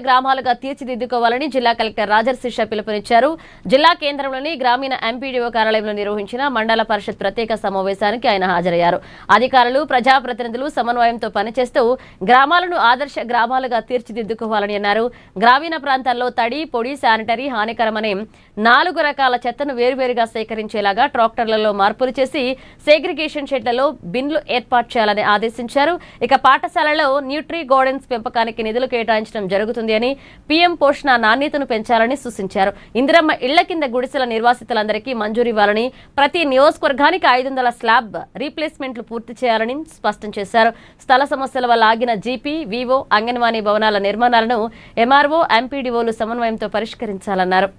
గ్రామాలుగా తీర్చిదిద్దుకోవాలని జిల్లా కలెక్టర్ రాజర్శిష పిలుపునిచ్చారు. జిల్లా కేంద్రంలోని గ్రామీణ ఎంపీడీఓ కార్యాలయంలో నిర్వహించిన మండల పరిషత్ ప్రత్యేక సమావేశానికి ఆయన హాజరయ్యారు. అధికారులు, ప్రజాప్రతినిధులు సమన్వయంతో పనిచేస్తూ గ్రామాలను ఆదర్శ గ్రామాలుగా తీర్చిదిద్దుకోవాలని అన్నారు. గ్రామీణ ప్రాంతాల్లో తడి, పొడి, శానిటరీ, హానికరమనే 4 రకాల చెత్తను వేరువేరుగా సేకరించేలాగా ట్రాక్టర్లలో మార్పులు చేసి సేగ్రిగేషన్ షెడ్లలో బిన్లు ఏర్పాటు చేయాలని ఆదేశించారు. ఇక పాఠశాలలో న్యూట్రీ గార్డెన్స్ పెంపకానికి నిధులు కేటాయించడం జరుగుతుంది అని, పీఎం పోషణ నాణ్యతను పెంచాలని సూచించారు. ఇందిరమ్మ ఇళ్ల కింద గుడిసెల నిర్వాసితులందరికీ మంజూరు ఇవ్వాలని, ప్రతి నియోజకవర్గానికి 500 స్లాబ్ రీప్లేస్మెంట్లు పూర్తి చేయాలని స్పష్టం చేశారు. స్థల సమస్యల వల్ల ఆగిన జీపీ, వివో, అంగన్వాడీ భవనాల నిర్మాణాలను ఎంఆర్ఓ, ఎంపీడీఓలు సమన్వయంతో పరిష్కరించాలన్నారు.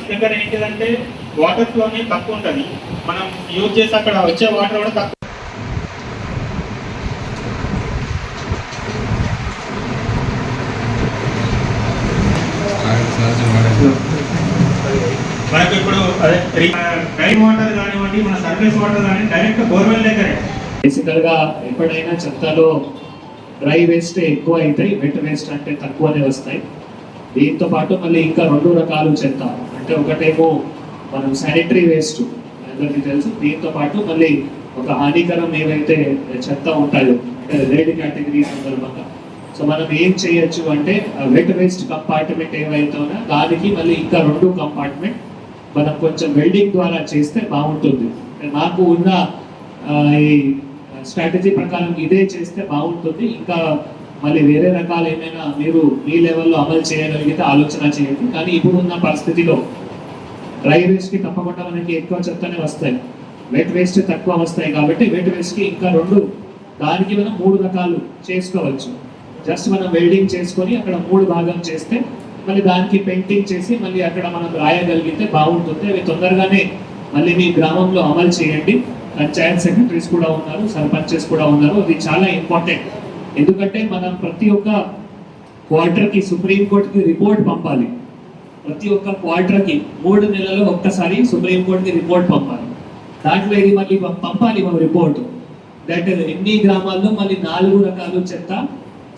దగ్గర ఏంటిదంటే వాటర్ ఫ్లో అనేది తక్కువ ఉంటుంది. మనం యూజ్ చేసి అక్కడ వచ్చే వాటర్ కూడా తక్కువ. మనకు ఇప్పుడు అదే రైన్ వాటర్ కానివ్వండి, మన సర్ఫేస్ వాటర్ కానీ డైరెక్ట్ బోర్వెల్ దగ్గరే. బేసికల్ గా ఎప్పుడైనా చెత్తలో డ్రై వేస్ట్ ఎక్కువ అవుతాయి, వెట్ వేస్ట్ అంటే తక్కువనే వస్తాయి. దీంతో పాటు మళ్ళీ ఇంకా 2 రకాలు చెత్త, అంటే ఒకటేమో మనం శానిటరీ వేస్ట్ అందరికీ తెలుసు. దీంతో పాటు మళ్ళీ ఒక హానికరం ఏవైతే చెత్త ఉంటాయో అంటే రెడ్ కేటగిరీ సందర్భంగా సో మనం ఏం చేయొచ్చు అంటే వెట్ వేస్ట్ కంపార్ట్మెంట్ ఏవైతుందో దానికి మళ్ళీ ఇంకా 2 కంపార్ట్మెంట్ మనం కొంచెం వెల్డింగ్ ద్వారా చేస్తే బాగుంటుంది. నాకు ఉన్న ఈ స్ట్రాటజీ ప్రకారం ఇదే చేస్తే బాగుంటుంది. ఇంకా మళ్ళీ వేరే రకాలు ఏమైనా మీరు మీ లెవెల్లో అమలు చేయగలిగితే ఆలోచన చేయండి. కానీ ఇప్పుడున్న పరిస్థితిలో డ్రై వేస్ట్కి తప్పకుండా మనకి ఎక్కువ చెత్తనే వస్తాయి, వెట్ వేస్ట్ తక్కువ వస్తాయి. కాబట్టి వెట్ వేస్ట్కి ఇంకా 2, దానికి మనం 3 రకాలు చేసుకోవచ్చు. జస్ట్ మనం వెల్డింగ్ చేసుకొని అక్కడ 3 భాగం చేస్తే మళ్ళీ దానికి పెయింటింగ్ చేసి మళ్ళీ అక్కడ మనం రాయగలిగితే బాగుంటుంది. అవి తొందరగానే మళ్ళీ మీ గ్రామంలో అమలు చేయండి. పంచాయత్ సెక్రటరీస్ కూడా ఉన్నారు, సర్పంచెస్ కూడా ఉన్నారు. అది చాలా ఇంపార్టెంట్. ఎందుకంటే మనం ప్రతి ఒక్క క్వార్టర్కి సుప్రీంకోర్టుకి రిపోర్ట్ పంపాలి. ప్రతి ఒక్క క్వార్టర్కి 3 నెలల్లో ఒక్కసారి సుప్రీంకోర్టుకి రిపోర్ట్ పంపాలి. దాంట్లో ఇది మళ్ళీ పంపాలి మన రిపోర్ట్ దట్ ఎన్ని గ్రామాల్లో మళ్ళీ 4 రకాలు చెత్త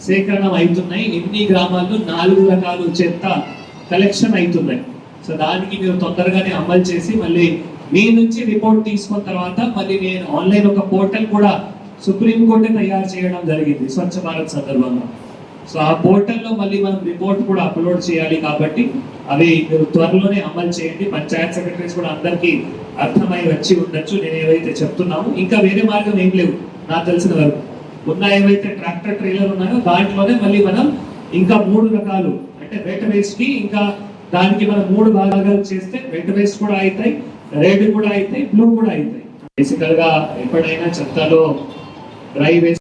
సేకరణ అవుతున్నాయి, ఎన్ని గ్రామాల్లో 4 రకాలు చెత్త కలెక్షన్ అవుతున్నాయి. సో దానికి మీరు తొందరగానే అమలు చేసి మళ్ళీ మీ నుంచి రిపోర్ట్ తీసుకున్న తర్వాత మళ్ళీ నేను ఆన్లైన్ ఒక పోర్టల్ కూడా సుప్రీంకోర్టు తయారు చేయడం జరిగింది స్వచ్ఛ భారత్ సందర్భంగా. సో ఆ పోర్టల్లో మళ్ళీ మనం రిపోర్ట్ కూడా అప్లోడ్ చేయాలి. కాబట్టి అవి మీరు త్వరలోనే అమలు చేయండి. పంచాయత్ సెక్రటరీస్ కూడా అందరికీ అర్థమై వచ్చి ఉండొచ్చు నేను ఏవైతే చెప్తున్నాము. ఇంకా వేరే మార్గం ఏం లేవు నాకు తెలిసిన వరకు. ఉన్న ఏవైతే ట్రాక్టర్ ట్రైలర్ ఉన్నాయో దాంట్లోనే మళ్ళీ మనం ఇంకా 3 రకాలు అంటే వెట్ వేస్ట్ కి ఇంకా దానికి మనం 3 భాగాలు చేస్తే వెట్ వేస్ట్ కూడా అవుతాయి, రెడ్ కూడా అవుతాయి, బ్లూ కూడా అవుతాయి. బేసికల్ గా ఎప్పుడైనా చెత్తలో డ్రై వేస్ట్